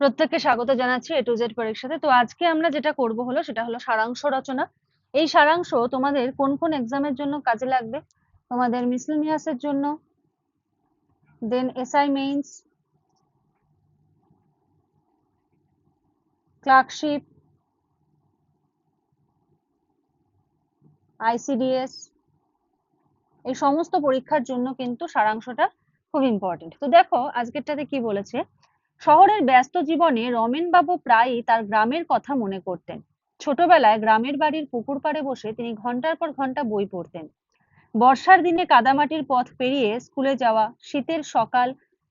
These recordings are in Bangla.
প্রত্যেককে স্বাগত জানাচ্ছি এ টু জেড পরীক্ষাতে। তো আজকে আমরা যেটা করব সেটা হলো সারাংশ রচনা। এই সারাংশ তোমাদের কোন কোন এক্সামের জন্য কাজে লাগবে? তোমাদের মিসেলেনিয়াস এর জন্য, দেন এসআই মেইনস, ক্লার্কশিপ, আইসিডিএস, এই সমস্ত পরীক্ষার জন্য কিন্তু সারাংশটা খুব ইম্পর্টেন্ট। তো দেখো আজকেরটাতে কি বলেছে। শহরের ব্যস্ত জীবনে রমেন বাবু প্রায়ই তার গ্রামের কথা মনে করতেন। ছোটবেলায় গ্রামের বাড়ির পুকুর পাড়ে বসে তিনি ঘন্টার পর ঘন্টা বই পড়তেন। বর্ষার দিনে কাদামাটির পথ পেরিয়ে স্কুলে যাওয়া, শীতের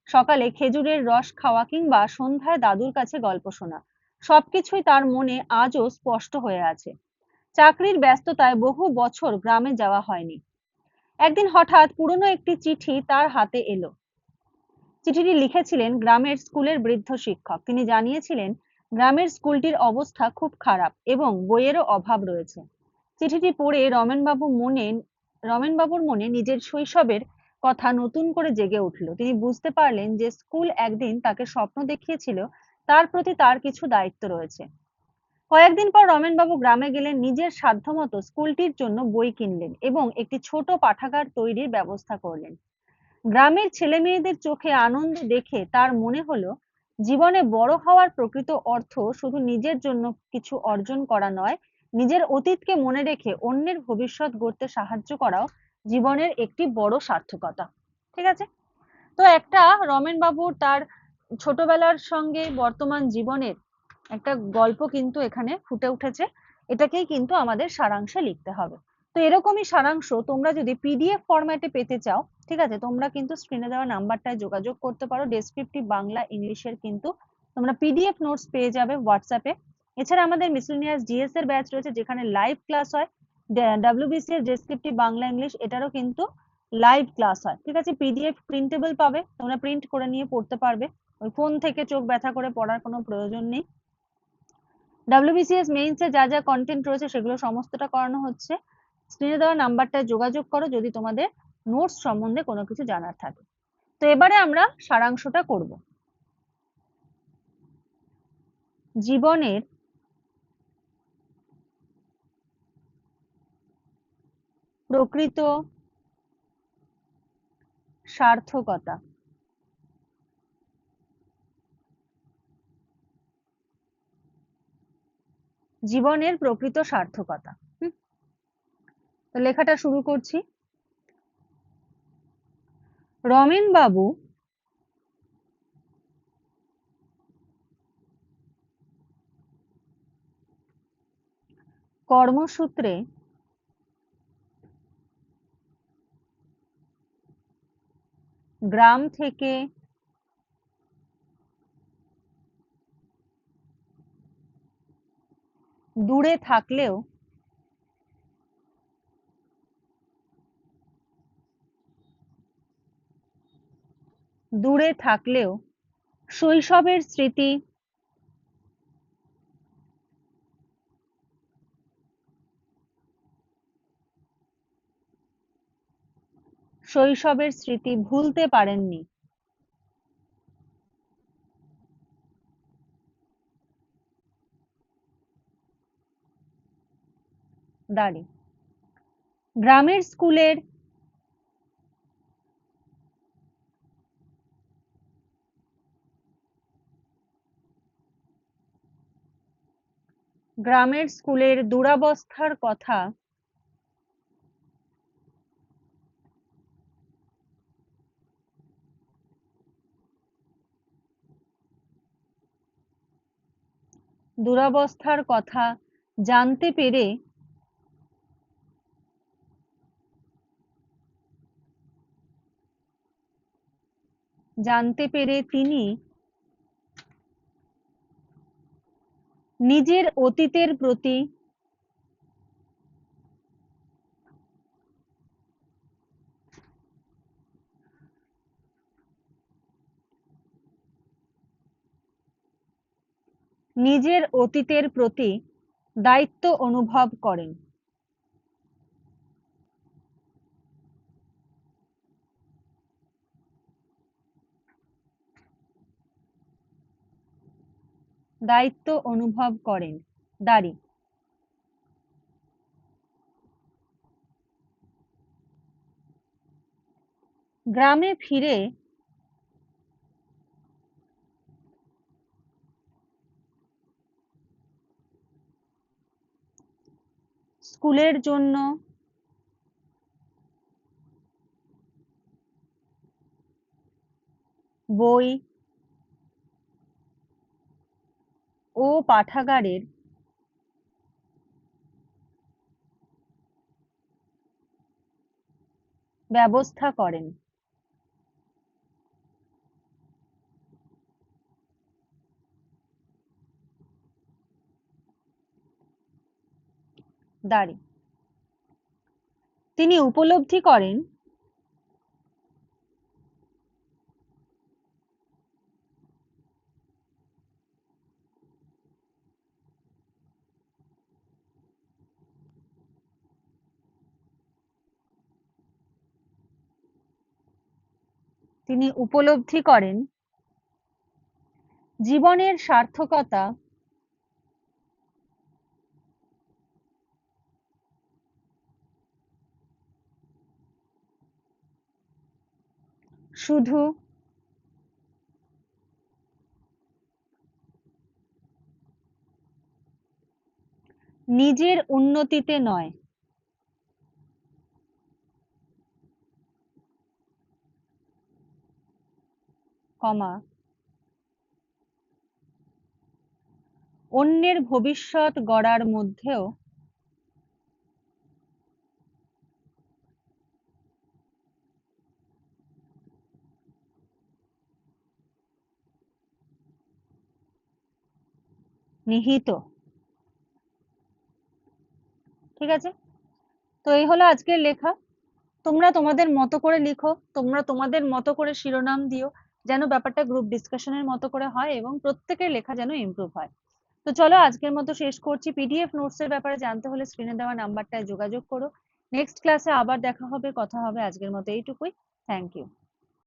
সকালে খেজুরের রস খাওয়া কিংবা সন্ধ্যায় দাদুর কাছে গল্প শোনা, সবকিছুই তার মনে আজও স্পষ্ট হয়ে আছে। চাকরির ব্যস্ততায় বহু বছর গ্রামে যাওয়া হয়নি। একদিন হঠাৎ পুরনো একটি চিঠি তার হাতে এলো। চিঠিটি লিখেছিলেন গ্রামের স্কুলের বৃদ্ধ শিক্ষক। তিনি জানিয়েছিলেন গ্রামের স্কুলটির অবস্থা খুব খারাপ এবং বইয়েরও অভাব রয়েছে। চিঠিটি পড়ে রমেনবাবুর মনে নিজের শৈশবের কথা নতুন করে জেগে উঠল। তিনি বুঝতে পারলেন যে স্কুল একদিন তাকে স্বপ্ন দেখিয়েছিল, তার প্রতি তার কিছু দায়িত্ব রয়েছে। কয়েকদিন পর রমেনবাবু গ্রামে গেলেন, নিজের সাধ্যমতো স্কুলটির জন্য বই কিনলেন এবং একটি ছোট পাঠাগার তৈরির ব্যবস্থা করলেন। গ্রামের ছেলে মেয়েদের চোখে আনন্দ দেখে তার মনে হলো জীবনে বড় হওয়ার প্রকৃত অর্থ শুধু নিজের জন্য কিছু অর্জন করা নয়, নিজের অতীতকে মনে রেখে অন্যের ভবিষ্যৎ গড়তে সাহায্য করাও জীবনের একটি বড় সার্থকতা। ঠিক আছে। তো একটা রমেন বাবুর তার ছোটবেলার সঙ্গে বর্তমান জীবনের একটা গল্প কিন্তু এখানে ফুটে উঠেছে। এটাকেই কিন্তু আমাদের সারাংশে লিখতে হবে। তো এরকমই সারাংশ তোমরা যদি পিডিএফ ফরম্যাটে পেতে চাও, ঠিক আছে, তোমরা কিন্তু স্ক্রিনে দেওয়া নাম্বারটায় যোগাযোগ করতে পারো। ডেসক্রিপটিভ বাংলা ইংলিশের কিন্তু তোমরা পিডিএফ নোটস পেয়ে যাবে হোয়াটসঅ্যাপে। এছাড়া আমাদের মিসেলেনিয়াস জিএস এর ব্যাচ রয়েছে, যেখানে লাইভ ক্লাস হয়। ডাব্লিউবিসি এর ডেসক্রিপটিভ বাংলা ইংলিশ এটারও কিন্তু লাইভ ক্লাস হয়। ঠিক আছে, পিডিএফ প্রিন্টেবল পাবে, তোমরা প্রিন্ট করে নিয়ে পড়তে পারবে। ওই ফোন থেকে চোখ ব্যথা করে পড়ার কোনো প্রয়োজন নেই। ডাব্লিউবিসিএস মেইনসে যা যা কন্টেন্ট রয়েছে সেগুলো সমস্তটা করানো হচ্ছে। স্ক্রিনে দেওয়া নাম্বারটায় যোগাযোগ করো যদি তোমাদের নোটস সম্বন্ধে কোনো কিছু জানার থাকে। তো এবারে আমরা সারাংশটা করব। জীবনের প্রকৃত সার্থকতা। জীবনের প্রকৃত সার্থকতা। তো লেখাটা শুরু করছি। রমেন বাবু কর্মসূত্রে গ্রাম থেকে দূরে থাকলেও শৈশবের স্মৃতি ভুলতে পারেননি। দাঁড়ি গ্রামের স্কুলের দুরবস্থার কথা জানতে পেরে তিনি নিজের অতীতের প্রতি দায়িত্ব অনুভব করেন। দায়িত্ব অনুভব করেন। দাড়ি। গ্রামে ফিরে স্কুলের জন্য বই ও পাঠাগারের ব্যবস্থা করেন। দাড়ি। তিনি উপলব্ধি করেন তিনি উপলব্ধি করেন জীবনের সার্থকতা শুধু নিজের উন্নতিতে নয়, কমা অন্যের ভবিষ্যৎ গড়ার মধ্যেও নিহিত। ঠিক আছে, তো এই হলো আজকের লেখা। তোমরা তোমাদের মতো করে লিখো, তোমরা তোমাদের মতো করে শিরোনাম দিও, যেন ব্যাপারটা গ্রুপ ডিসকাশনের মতো করে হয় এবং প্রত্যেকের লেখা যেন ইমপ্রুভ হয়। তো চলো আজকের মতো শেষ করছি। পিডিএফ নোটস এর ব্যাপারে জানতে হলে স্ক্রিনে দেওয়া নাম্বারটায় যোগাযোগ করো। নেক্সট ক্লাসে আবার দেখা হবে, কথা হবে। আজকের মতো এইটুকুই। Thank you.